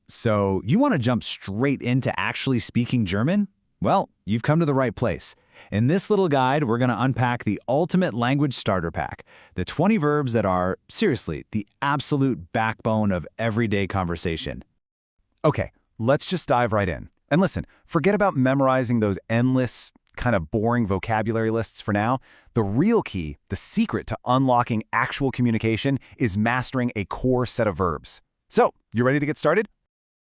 So you want to jump straight into actually speaking German? Well, you've come to the right place. In this little guide, we're going to unpack the ultimate language starter pack, the 20 verbs that are, seriously, the absolute backbone of everyday conversation. Okay, let's just dive right in. And listen, forget about memorizing those endless, kind of boring vocabulary lists for now. The real key, the secret to unlocking actual communication is mastering a core set of verbs. So, you ready to get started?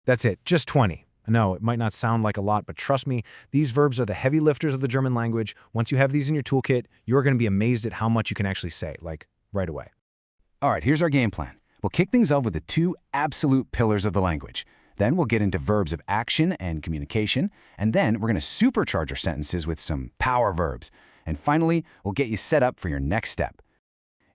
That's it, just 20. No, it might not sound like a lot, but trust me, these verbs are the heavy lifters of the German language. Once you have these in your toolkit, you're going to be amazed at how much you can actually say, like right away. All right, here's our game plan. We'll kick things off with the two absolute pillars of the language. Then we'll get into verbs of action and communication, and then we're going to supercharge our sentences with some power verbs. And finally, we'll get you set up for your next step.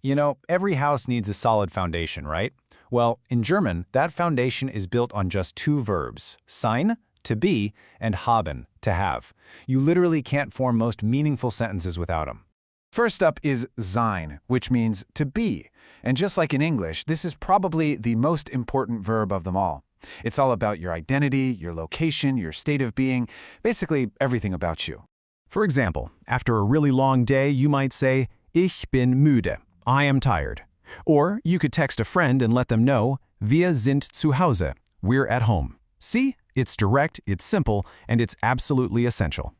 You know, every house needs a solid foundation, right? Well, in German, that foundation is built on just two verbs, sein, to be, and haben, to have. You literally can't form most meaningful sentences without them. First up is sein, which means to be. And just like in English, this is probably the most important verb of them all. It's all about your identity, your location, your state of being, basically everything about you. For example, after a really long day, you might say, Ich bin müde. I am tired. Or you could text a friend and let them know, Wir sind zu Hause. We're at home. See? It's direct, it's simple, and it's absolutely essential.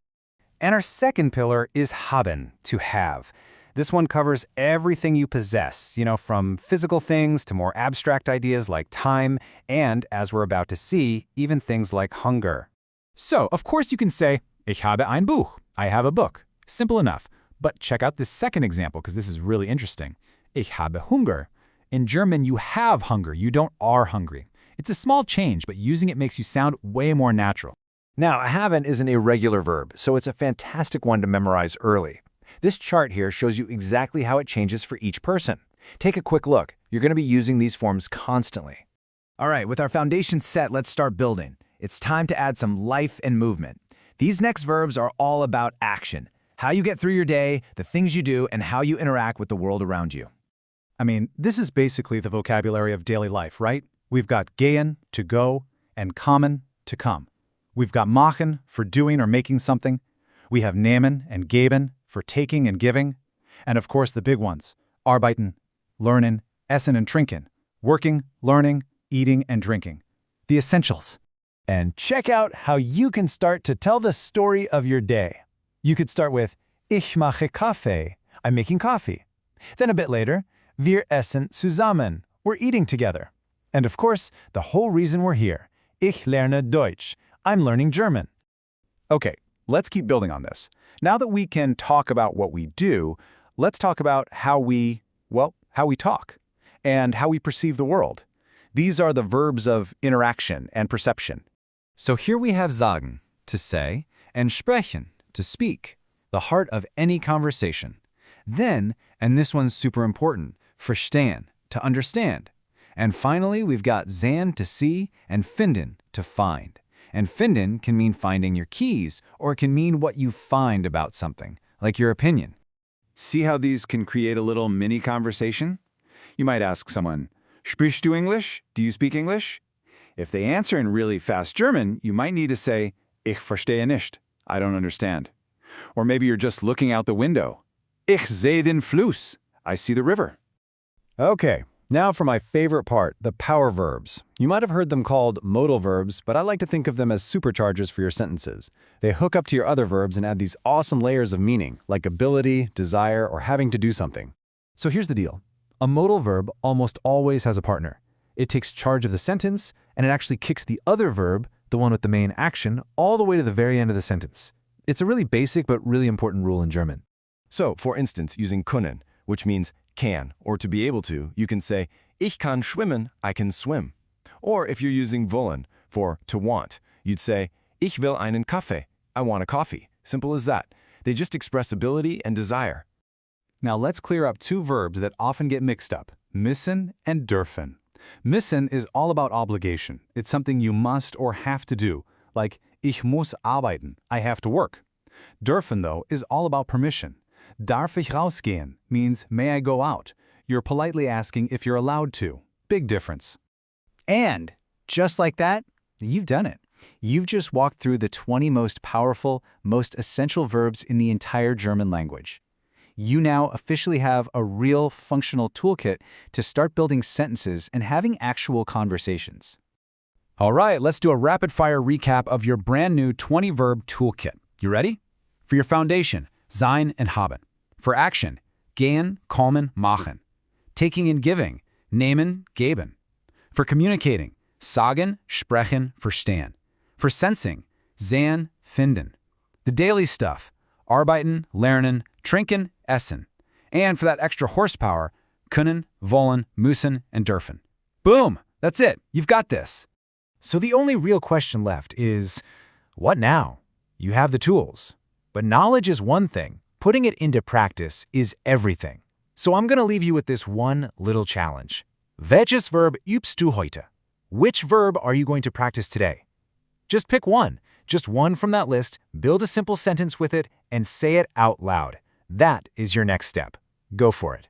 And our second pillar is haben, to have. This one covers everything you possess, from physical things to more abstract ideas like time, and, as we're about to see, even things like hunger. So, of course you can say, Ich habe ein Buch. I have a book. Simple enough. But check out this second example, because this is really interesting. Ich habe Hunger. In German, you have hunger, you don't are hungry. It's a small change, but using it makes you sound way more natural. Now, haben is an irregular verb, so it's a fantastic one to memorize early. This chart here shows you exactly how it changes for each person. Take a quick look. You're going to be using these forms constantly. All right, with our foundation set, let's start building. It's time to add some life and movement. These next verbs are all about action. How you get through your day, the things you do, and how you interact with the world around you. I mean, this is basically the vocabulary of daily life, right? We've got gehen, to go, and kommen, to come. We've got machen, for doing or making something. We have nehmen and geben, for taking and giving. And of course, the big ones, arbeiten, lernen, essen and trinken, working, learning, eating and drinking. The essentials. And check out how you can start to tell the story of your day. You could start with, Ich mache Kaffee. I'm making coffee. Then a bit later, Wir essen zusammen. We're eating together. And of course, the whole reason we're here. Ich lerne Deutsch. I'm learning German. Okay, let's keep building on this. Now that we can talk about what we do, let's talk about how we talk and how we perceive the world. These are the verbs of interaction and perception. So here we have sagen, to say, and sprechen, to speak, the heart of any conversation. Then, and this one's super important, verstehen, to understand. And finally, we've got sein, to see, and finden, to find. And finden can mean finding your keys, or it can mean what you find about something, like your opinion. See how these can create a little mini conversation? You might ask someone, Sprichst du English? Do you speak English? If they answer in really fast German, you might need to say, Ich verstehe nicht. I don't understand. Or maybe you're just looking out the window. Ich sehe den Fluss. I see the river. Okay, now for my favorite part, the power verbs. You might have heard them called modal verbs, but I like to think of them as superchargers for your sentences. They hook up to your other verbs and add these awesome layers of meaning, like ability, desire, or having to do something. So here's the deal. A modal verb almost always has a partner. It takes charge of the sentence, and it actually kicks the other verb, the one with the main action, all the way to the very end of the sentence. It's a really basic but really important rule in German. So, for instance, using können, which means can, or to be able to, you can say, Ich kann schwimmen, I can swim. Or if you're using wollen, for to want, you'd say, Ich will einen Kaffee, I want a coffee. Simple as that. They just express ability and desire. Now let's clear up two verbs that often get mixed up, müssen and dürfen. Müssen is all about obligation. It's something you must or have to do, like Ich muss arbeiten, I have to work. Dürfen, though, is all about permission. Darf ich rausgehen means may I go out. You're politely asking if you're allowed to. Big difference. And, just like that, You've done it. You've just walked through the 20 most powerful, most essential verbs in the entire German language. You now officially have a real functional toolkit to start building sentences and having actual conversations. All right, let's do a rapid-fire recap of your brand new 20-verb toolkit. You ready? For your foundation, sein and haben. For action, gehen, kommen, machen. Taking and giving, nehmen, geben. For communicating, sagen, sprechen, verstehen. For sensing, sehen, finden. The daily stuff, arbeiten, lernen, trinken, essen. And for that extra horsepower, können, wollen, müssen, and dürfen. Boom! That's it. You've got this. So the only real question left is, what now? You have the tools. But knowledge is one thing. Putting it into practice is everything. So I'm going to leave you with this one little challenge. Welches Verb übst du heute? Which verb are you going to practice today? Just pick one. Just one from that list, build a simple sentence with it, and say it out loud. That is your next step. Go for it.